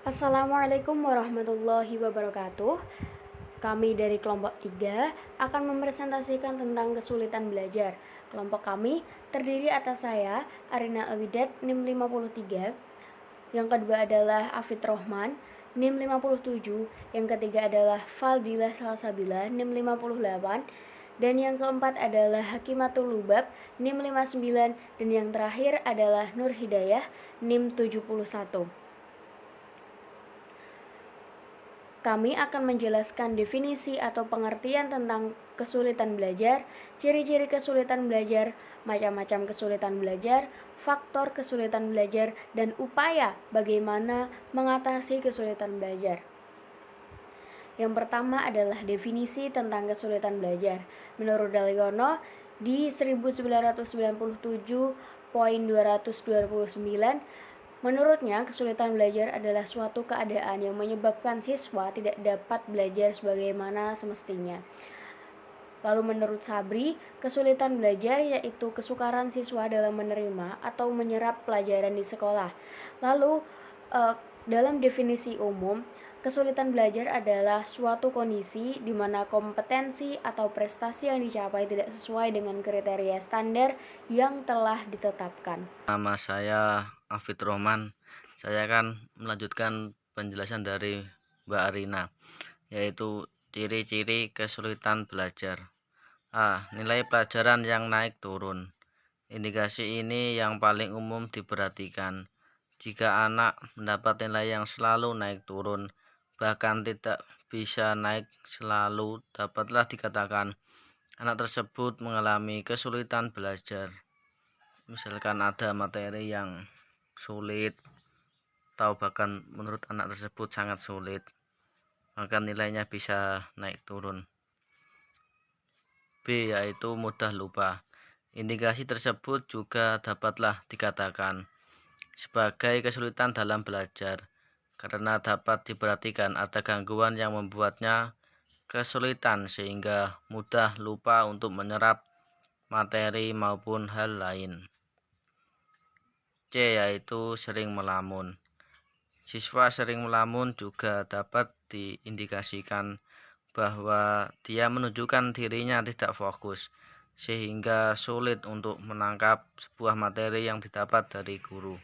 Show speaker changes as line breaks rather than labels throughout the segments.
Assalamualaikum warahmatullahi wabarakatuh. Kami dari kelompok 3 akan mempresentasikan tentang kesulitan belajar. Kelompok kami terdiri atas saya, Arina Awidat, NIM 53. Yang kedua adalah Afid Rohman, NIM 57. Yang ketiga adalah Faldila Salsabila, NIM 58. Dan yang keempat adalah Hakimatul Lubab, NIM 59. Dan yang terakhir adalah Nur Hidayah, NIM 71. Kami akan menjelaskan definisi atau pengertian tentang kesulitan belajar, ciri-ciri kesulitan belajar, macam-macam kesulitan belajar, faktor kesulitan belajar, dan upaya bagaimana mengatasi kesulitan belajar. Yang pertama adalah definisi tentang kesulitan belajar. Menurut Daliono, di 1997.229, menurutnya, kesulitan belajar adalah suatu keadaan yang menyebabkan siswa tidak dapat belajar sebagaimana semestinya. Lalu menurut Sabri, kesulitan belajar yaitu kesukaran siswa dalam menerima atau menyerap pelajaran di sekolah. Lalu dalam definisi umum, kesulitan belajar adalah suatu kondisi di mana kompetensi atau prestasi yang dicapai tidak sesuai dengan kriteria standar yang telah ditetapkan.
Nama saya Afid Rohman. Saya akan melanjutkan penjelasan dari Mbak Arina, yaitu ciri-ciri kesulitan belajar. Nilai pelajaran yang naik turun. Indikasi ini yang paling umum diperhatikan. Jika anak mendapat nilai yang selalu naik turun, bahkan tidak bisa naik selalu, dapatlah dikatakan anak tersebut mengalami kesulitan belajar. Misalkan ada materi yang sulit atau bahkan menurut anak tersebut sangat sulit, maka nilainya bisa naik turun. B, yaitu mudah lupa. Indikasi tersebut juga dapatlah dikatakan sebagai kesulitan dalam belajar, karena dapat diperhatikan ada gangguan yang membuatnya kesulitan sehingga mudah lupa untuk menyerap materi maupun hal lain. C, yaitu sering melamun. Siswa sering melamun juga dapat diindikasikan bahwa dia menunjukkan dirinya tidak fokus, sehingga sulit untuk menangkap sebuah materi yang didapat dari guru.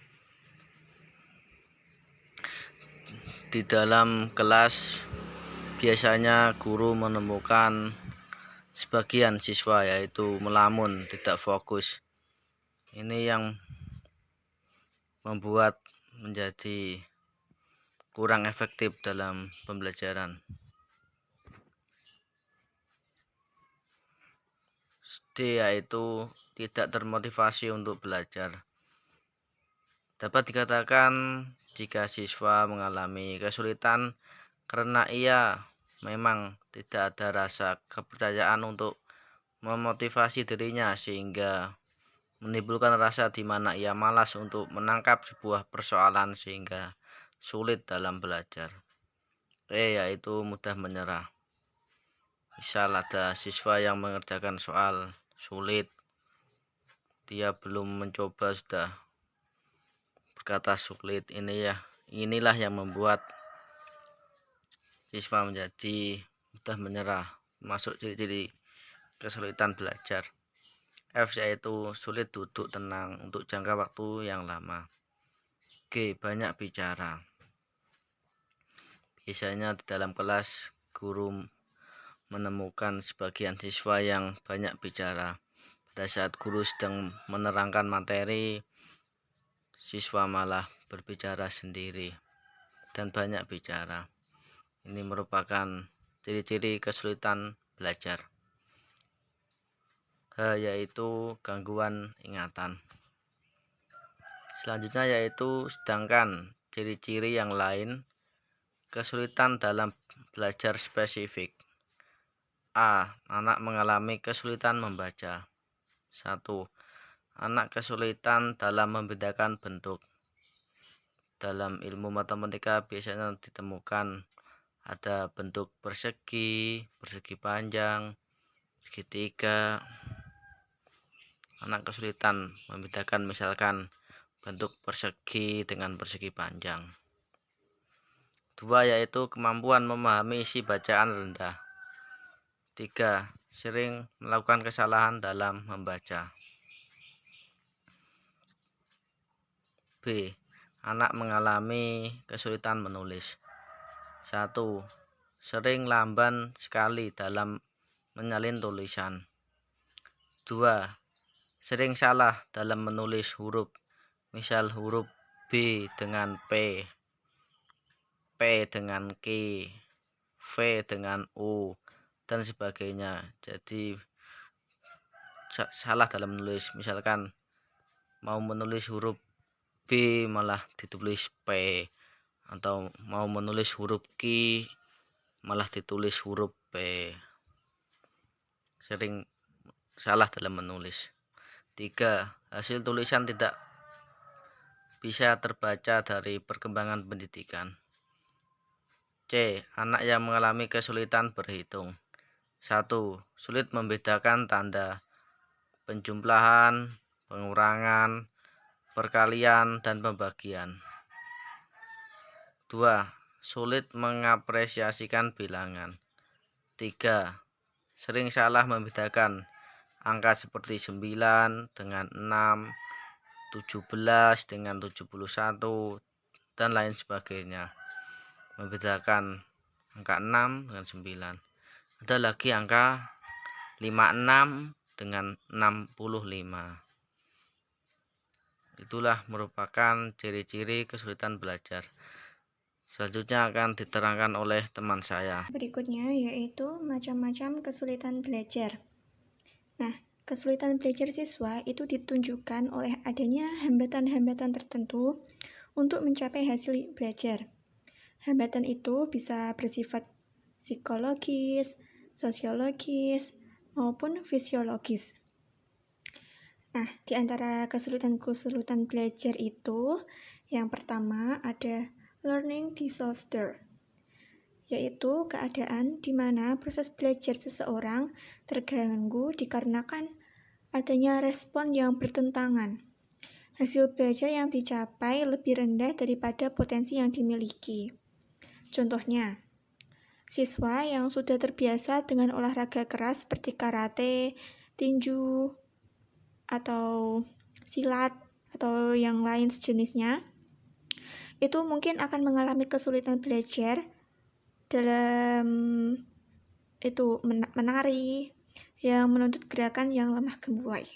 Di dalam kelas, biasanya guru menemukan sebagian siswa yaitu melamun, tidak fokus. Ini yang membuat menjadi kurang efektif dalam pembelajaran. D, yaitu tidak termotivasi untuk belajar. Dapat dikatakan jika siswa mengalami kesulitan karena ia memang tidak ada rasa kepercayaan untuk memotivasi dirinya, sehingga menimbulkan rasa di mana ia malas untuk menangkap sebuah persoalan sehingga sulit dalam belajar. E, yaitu mudah menyerah. Misal ada siswa yang mengerjakan soal sulit, dia belum mencoba sudah berkata sulit. Inilah yang membuat siswa menjadi mudah menyerah, masuk ciri-ciri kesulitan belajar. F, yaitu sulit duduk tenang untuk jangka waktu yang lama. G, banyak bicara. Biasanya di dalam kelas guru menemukan sebagian siswa yang banyak bicara. Pada saat guru sedang menerangkan materi, siswa malah berbicara sendiri dan banyak bicara. Ini merupakan ciri-ciri kesulitan belajar. H, yaitu gangguan ingatan. Selanjutnya yaitu sedangkan ciri-ciri yang lain kesulitan dalam belajar spesifik. A, anak mengalami kesulitan membaca. 1. Anak kesulitan dalam membedakan bentuk. Dalam ilmu matematika biasanya ditemukan ada bentuk persegi, persegi panjang, segitiga. Anak kesulitan membedakan misalkan bentuk persegi dengan persegi panjang. 2. Yaitu kemampuan memahami isi bacaan rendah. 3. Sering melakukan kesalahan dalam membaca. B. Anak mengalami kesulitan menulis. 1. Sering lamban sekali dalam menyalin tulisan. 2. Sering salah dalam menulis huruf, misal huruf B dengan P, P dengan Q, V dengan U, dan sebagainya. Jadi salah dalam menulis, misalkan mau menulis huruf B malah ditulis P, atau mau menulis huruf Q malah ditulis huruf P. Sering salah dalam menulis. 3. Hasil tulisan tidak bisa terbaca dari perkembangan pendidikan. C. Anak yang mengalami kesulitan berhitung. 1. Sulit membedakan tanda penjumlahan, pengurangan, perkalian, dan pembagian. 2. Sulit mengapresiasikan bilangan. 3. Sering salah membedakan angka seperti 9 dengan 6, 17 dengan 71, dan lain sebagainya. Membedakan angka 6 dengan 9. Ada lagi angka 56 dengan 65. Itulah merupakan ciri-ciri kesulitan belajar. Selanjutnya akan diterangkan oleh teman saya.
Berikutnya yaitu macam-macam kesulitan belajar. Nah, kesulitan belajar siswa itu ditunjukkan oleh adanya hambatan-hambatan tertentu untuk mencapai hasil belajar. Hambatan itu bisa bersifat psikologis, sosiologis, maupun fisiologis. Nah, di antara kesulitan-kesulitan belajar itu, yang pertama ada learning disorder, yaitu keadaan di mana proses belajar seseorang terganggu dikarenakan adanya respon yang bertentangan. Hasil belajar yang dicapai lebih rendah daripada potensi yang dimiliki. Contohnya, siswa yang sudah terbiasa dengan olahraga keras seperti karate, tinju, atau silat, atau yang lain sejenisnya, itu mungkin akan mengalami kesulitan belajar dalam itu menari yang menuntut gerakan yang lemah gemulai.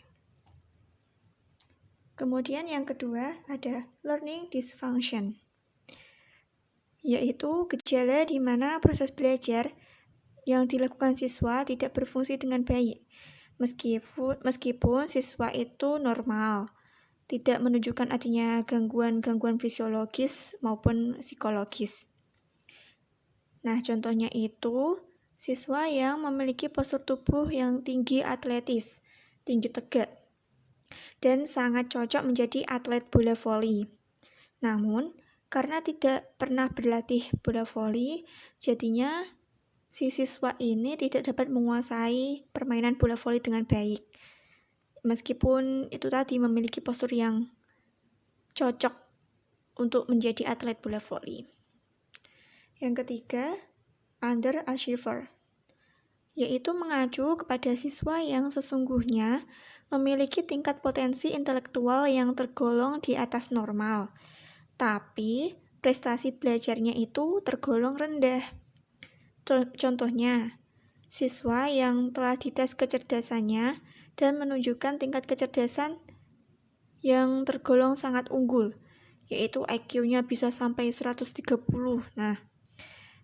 Kemudian yang kedua ada learning dysfunction, yaitu gejala di mana proses belajar yang dilakukan siswa tidak berfungsi dengan baik, meskipun siswa itu normal, tidak menunjukkan adanya gangguan-gangguan fisiologis maupun psikologis. Nah, contohnya itu siswa yang memiliki postur tubuh yang tinggi atletis, tinggi tegak, dan sangat cocok menjadi atlet bola voli. Namun, karena tidak pernah berlatih bola voli, jadinya si siswa ini tidak dapat menguasai permainan bola voli dengan baik. Meskipun itu tadi memiliki postur yang cocok untuk menjadi atlet bola voli. Yang ketiga, underachiever, yaitu mengacu kepada siswa yang sesungguhnya memiliki tingkat potensi intelektual yang tergolong di atas normal, tapi prestasi belajarnya itu tergolong rendah. Contohnya, siswa yang telah dites kecerdasannya dan menunjukkan tingkat kecerdasan yang tergolong sangat unggul, yaitu IQ-nya bisa sampai 130. Nah,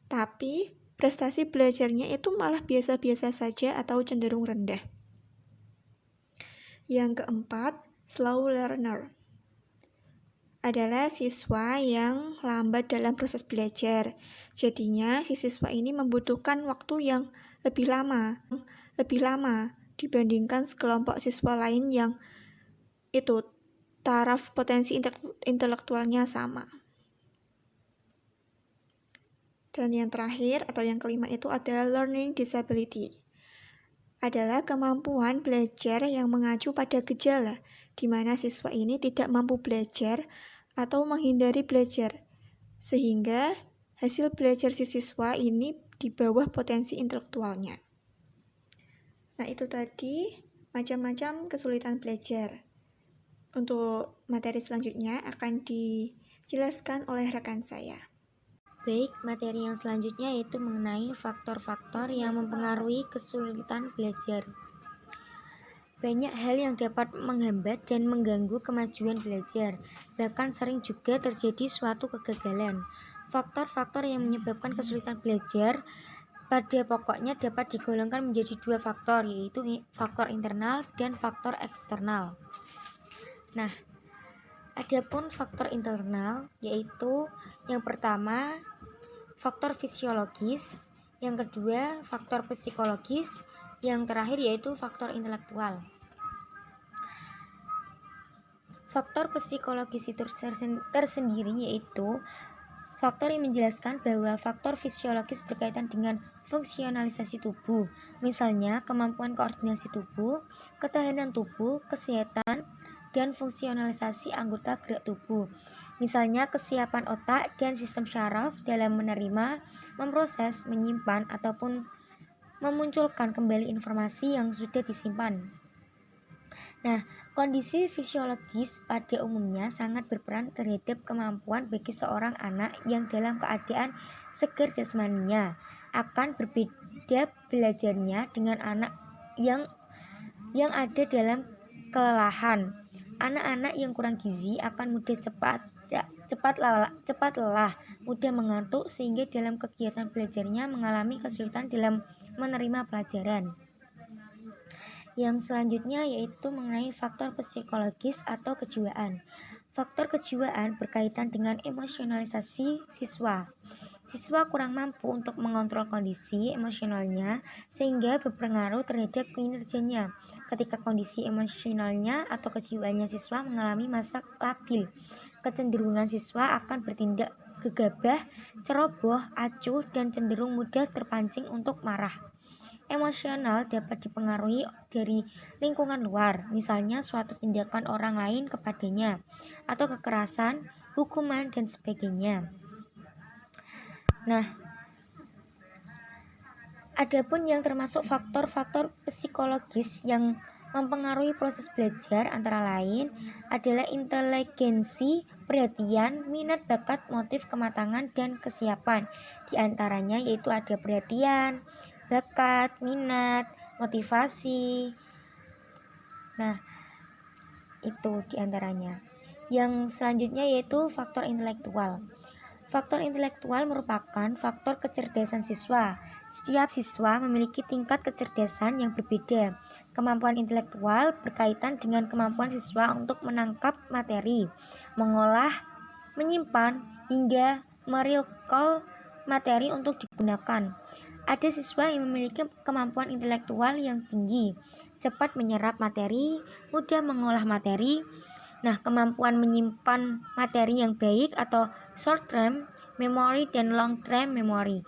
tapi prestasi belajarnya itu malah biasa-biasa saja atau cenderung rendah. Yang keempat, slow learner, adalah siswa yang lambat dalam proses belajar. Jadinya si siswa ini membutuhkan waktu yang lebih lama dibandingkan sekelompok siswa lain yang itu taraf potensi intelektualnya sama. Dan yang terakhir atau yang kelima itu adalah learning disability, adalah kemampuan belajar yang mengacu pada gejala di mana siswa ini tidak mampu belajar atau menghindari belajar, sehingga hasil belajar si siswa ini di bawah potensi intelektualnya. Nah, itu tadi macam-macam kesulitan belajar. Untuk materi selanjutnya akan dijelaskan oleh rekan saya.
Baik, materi yang selanjutnya yaitu mengenai faktor-faktor yang mempengaruhi kesulitan belajar. Banyak hal yang dapat menghambat dan mengganggu kemajuan belajar, bahkan sering juga terjadi suatu kegagalan. Faktor-faktor yang menyebabkan kesulitan belajar pada pokoknya dapat digolongkan menjadi dua faktor, yaitu faktor internal dan faktor eksternal. Nah, adapun faktor internal yaitu yang pertama faktor fisiologis, yang kedua faktor psikologis, yang terakhir yaitu faktor intelektual. Faktor psikologis itu tersendiri yaitu faktor yang menjelaskan bahwa faktor fisiologis berkaitan dengan fungsionalisasi tubuh, misalnya kemampuan koordinasi tubuh, ketahanan tubuh, kesehatan, dan fungsionalisasi anggota gerak tubuh, misalnya kesiapan otak dan sistem syaraf dalam menerima, memproses, menyimpan, ataupun memunculkan kembali informasi yang sudah disimpan. Nah, kondisi fisiologis pada umumnya sangat berperan terhadap kemampuan bagi seorang anak yang dalam keadaan segar jasmaninya. Akan berbeda belajarnya dengan anak yang ada dalam kelelahan. Anak-anak yang kurang gizi akan mudah cepat lelah, mudah mengantuk, sehingga dalam kegiatan belajarnya mengalami kesulitan dalam menerima pelajaran. Yang selanjutnya yaitu mengenai faktor psikologis atau kejiwaan. Faktor kejiwaan berkaitan dengan emosionalisasi siswa. Siswa kurang mampu untuk mengontrol kondisi emosionalnya sehingga berpengaruh terhadap kinerjanya. Ketika kondisi emosionalnya atau kejiwaannya siswa mengalami masa labil, kecenderungan siswa akan bertindak gegabah, ceroboh, acuh, dan cenderung mudah terpancing untuk marah. Emosional dapat dipengaruhi dari lingkungan luar, misalnya suatu tindakan orang lain kepadanya, atau kekerasan, hukuman, dan sebagainya. Nah, adapun yang termasuk faktor-faktor psikologis yang mempengaruhi proses belajar antara lain adalah inteligensi, perhatian, minat, bakat, motif, kematangan, dan kesiapan. Di antaranya yaitu ada perhatian, bakat, minat, motivasi. Nah, itu di antaranya. Yang selanjutnya yaitu faktor intelektual. Faktor intelektual merupakan faktor kecerdasan siswa. Setiap siswa memiliki tingkat kecerdasan yang berbeda. Kemampuan intelektual berkaitan dengan kemampuan siswa untuk menangkap materi, mengolah, menyimpan, hingga merecall materi untuk digunakan. Ada siswa yang memiliki kemampuan intelektual yang tinggi, cepat menyerap materi, mudah mengolah materi. Nah, kemampuan menyimpan materi yang baik atau short term memory dan long term memory,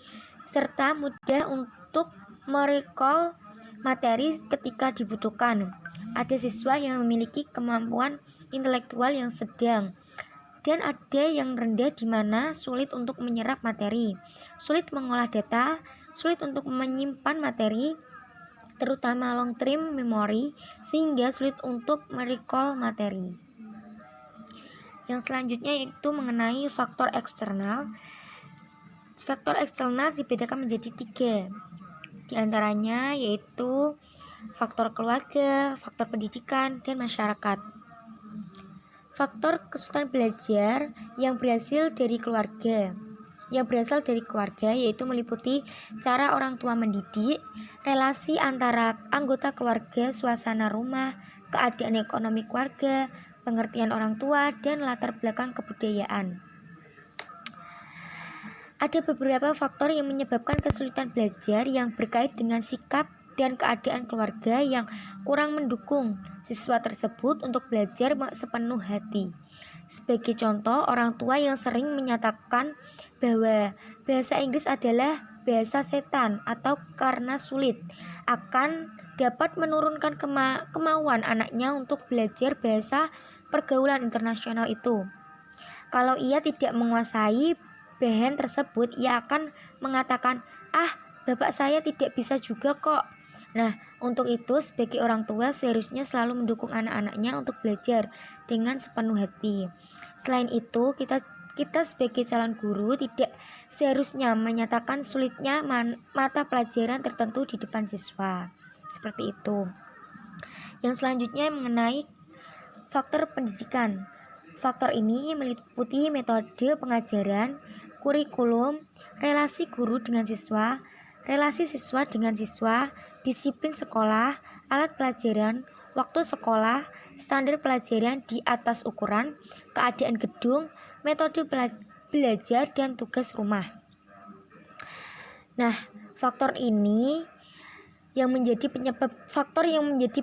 serta mudah untuk merecall materi ketika dibutuhkan. Ada siswa yang memiliki kemampuan intelektual yang sedang, dan ada yang rendah di mana sulit untuk menyerap materi, sulit mengolah data, sulit untuk menyimpan materi, terutama long term memory, sehingga sulit untuk merecall materi. Yang selanjutnya yaitu mengenai faktor eksternal. Faktor eksternal dibedakan menjadi 3. Di antaranya yaitu faktor keluarga, faktor pendidikan, dan masyarakat. Faktor kesulitan belajar yang berasal dari keluarga yaitu meliputi cara orang tua mendidik, relasi antara anggota keluarga, suasana rumah, keadaan ekonomi keluarga, pengertian orang tua, dan latar belakang kebudayaan. Ada beberapa faktor yang menyebabkan kesulitan belajar yang berkait dengan sikap dan keadaan keluarga yang kurang mendukung siswa tersebut untuk belajar sepenuh hati. Sebagai contoh, orang tua yang sering menyatakan bahwa bahasa Inggris adalah bahasa setan atau karena sulit akan dapat menurunkan kemauan anaknya untuk belajar bahasa pergaulan internasional itu. Kalau ia tidak menguasai bahan tersebut, ia akan mengatakan, "Ah, bapak saya tidak bisa juga kok." Nah, untuk itu sebagai orang tua seharusnya selalu mendukung anak-anaknya untuk belajar dengan sepenuh hati. Selain itu, kita sebagai calon guru tidak seharusnya menyatakan sulitnya mata pelajaran tertentu di depan siswa. Seperti itu. Yang selanjutnya mengenai faktor pendidikan. Faktor ini meliputi metode pengajaran, kurikulum, relasi guru dengan siswa, relasi siswa dengan siswa, disiplin sekolah, alat pelajaran, waktu sekolah, standar pelajaran di atas ukuran, keadaan gedung, metode belajar, dan tugas rumah. Nah, faktor yang menjadi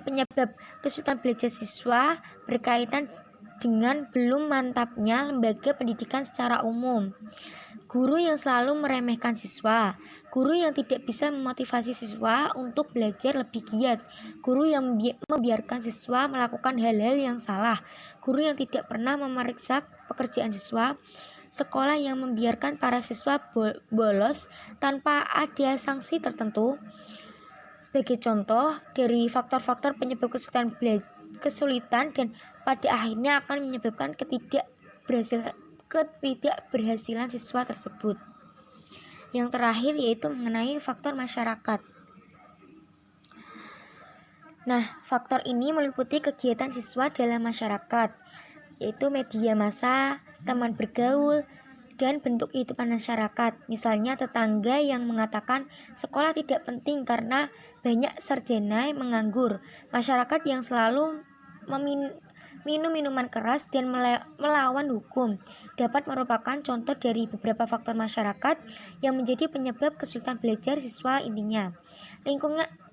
penyebab kesulitan belajar siswa berkaitan dengan belum mantapnya lembaga pendidikan secara umum. Guru yang selalu meremehkan siswa, guru yang tidak bisa memotivasi siswa untuk belajar lebih giat, guru yang membiarkan siswa melakukan hal-hal yang salah, guru yang tidak pernah memeriksa pekerjaan siswa, sekolah yang membiarkan para siswa bolos tanpa ada sanksi tertentu. Sebagai contoh dari faktor-faktor penyebab kesulitan dan pada akhirnya akan menyebabkan ketidakberhasilan siswa tersebut. Yang terakhir yaitu mengenai faktor masyarakat. Nah, faktor ini meliputi kegiatan siswa dalam masyarakat, yaitu media massa, teman bergaul, dan bentuk kehidupan masyarakat. Misalnya tetangga yang mengatakan sekolah tidak penting karena banyak sarjana yang menganggur, masyarakat yang selalu minum minuman keras dan melawan hukum dapat merupakan contoh dari beberapa faktor masyarakat yang menjadi penyebab kesulitan belajar siswa. Intinya,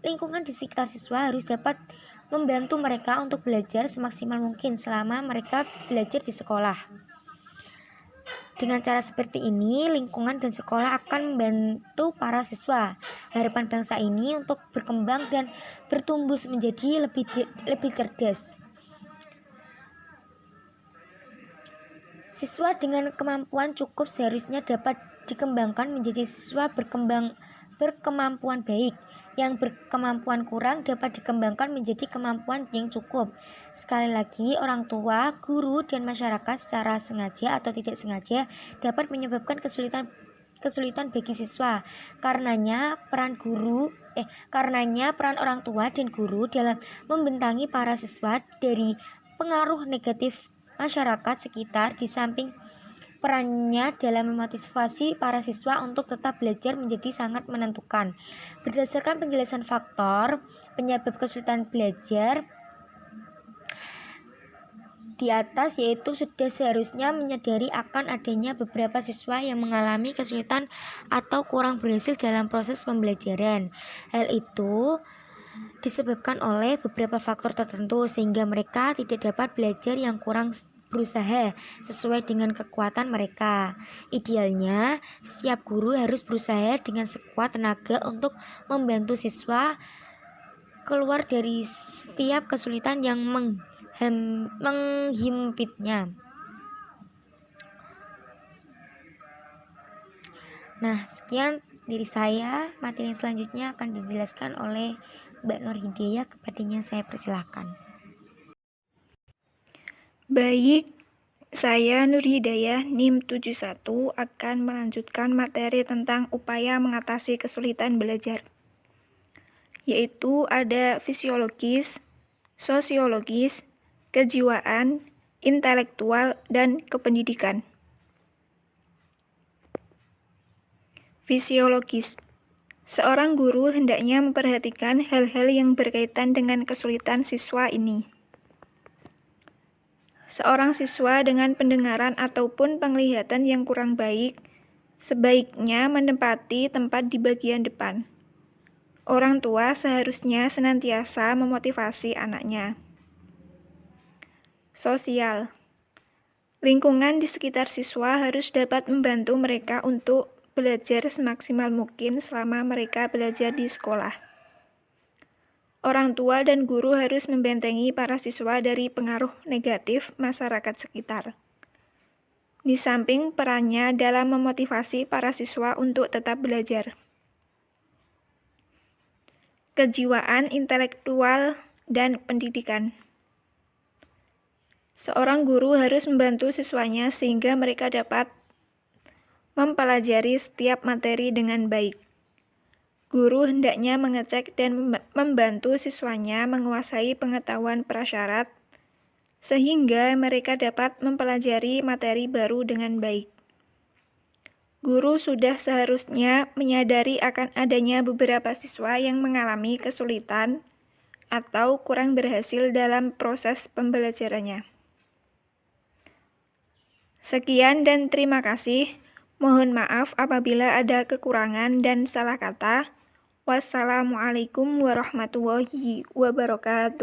lingkungan di sekitar siswa harus dapat membantu mereka untuk belajar semaksimal mungkin selama mereka belajar di sekolah. Dengan cara seperti ini, lingkungan dan sekolah akan membantu para siswa. Harapan bangsa ini untuk berkembang dan bertumbuh menjadi lebih cerdas. Siswa dengan kemampuan cukup seharusnya dapat dikembangkan menjadi siswa berkemampuan baik. Yang berkemampuan kurang dapat dikembangkan menjadi kemampuan yang cukup. Sekali lagi, orang tua, guru, dan masyarakat secara sengaja atau tidak sengaja dapat menyebabkan kesulitan bagi siswa. Karenanya peran orang tua dan guru dalam membentangi para siswa dari pengaruh negatif masyarakat sekitar, di samping perannya dalam memotivasi para siswa untuk tetap belajar, menjadi sangat menentukan. Berdasarkan penjelasan faktor penyebab kesulitan belajar di atas, yaitu sudah seharusnya menyadari akan adanya beberapa siswa yang mengalami kesulitan atau kurang berhasil dalam proses pembelajaran. Hal itu disebabkan oleh beberapa faktor tertentu sehingga mereka tidak dapat belajar yang kurang berusaha sesuai dengan kekuatan mereka. Idealnya, setiap guru harus berusaha dengan sekuat tenaga untuk membantu siswa keluar dari setiap kesulitan yang menghimpitnya. Nah, sekian dari saya. Materi selanjutnya akan dijelaskan oleh Mbak Nur Hidayah. Kepadanya saya persilahkan.
Baik, saya Nur Hidayah NIM 71 akan melanjutkan materi tentang upaya mengatasi kesulitan belajar, yaitu ada fisiologis, sosiologis, kejiwaan, intelektual, dan kependidikan. Fisiologis. Seorang guru hendaknya memperhatikan hal-hal yang berkaitan dengan kesulitan siswa ini. Seorang siswa dengan pendengaran ataupun penglihatan yang kurang baik sebaiknya menempati tempat di bagian depan. Orang tua seharusnya senantiasa memotivasi anaknya. Sosial. Lingkungan di sekitar siswa harus dapat membantu mereka untuk belajar semaksimal mungkin selama mereka belajar di sekolah. Orang tua dan guru harus membentengi para siswa dari pengaruh negatif masyarakat sekitar. di samping perannya dalam memotivasi para siswa untuk tetap belajar. Kejiwaan intelektual dan pendidikan. Seorang guru harus membantu siswanya sehingga mereka dapat mempelajari setiap materi dengan baik. Guru hendaknya mengecek dan membantu siswanya menguasai pengetahuan prasyarat, sehingga mereka dapat mempelajari materi baru dengan baik. Guru sudah seharusnya menyadari akan adanya beberapa siswa yang mengalami kesulitan atau kurang berhasil dalam proses pembelajarannya. Sekian dan terima kasih. Mohon maaf apabila ada kekurangan dan salah kata. Wassalamualaikum warahmatullahi wabarakatuh.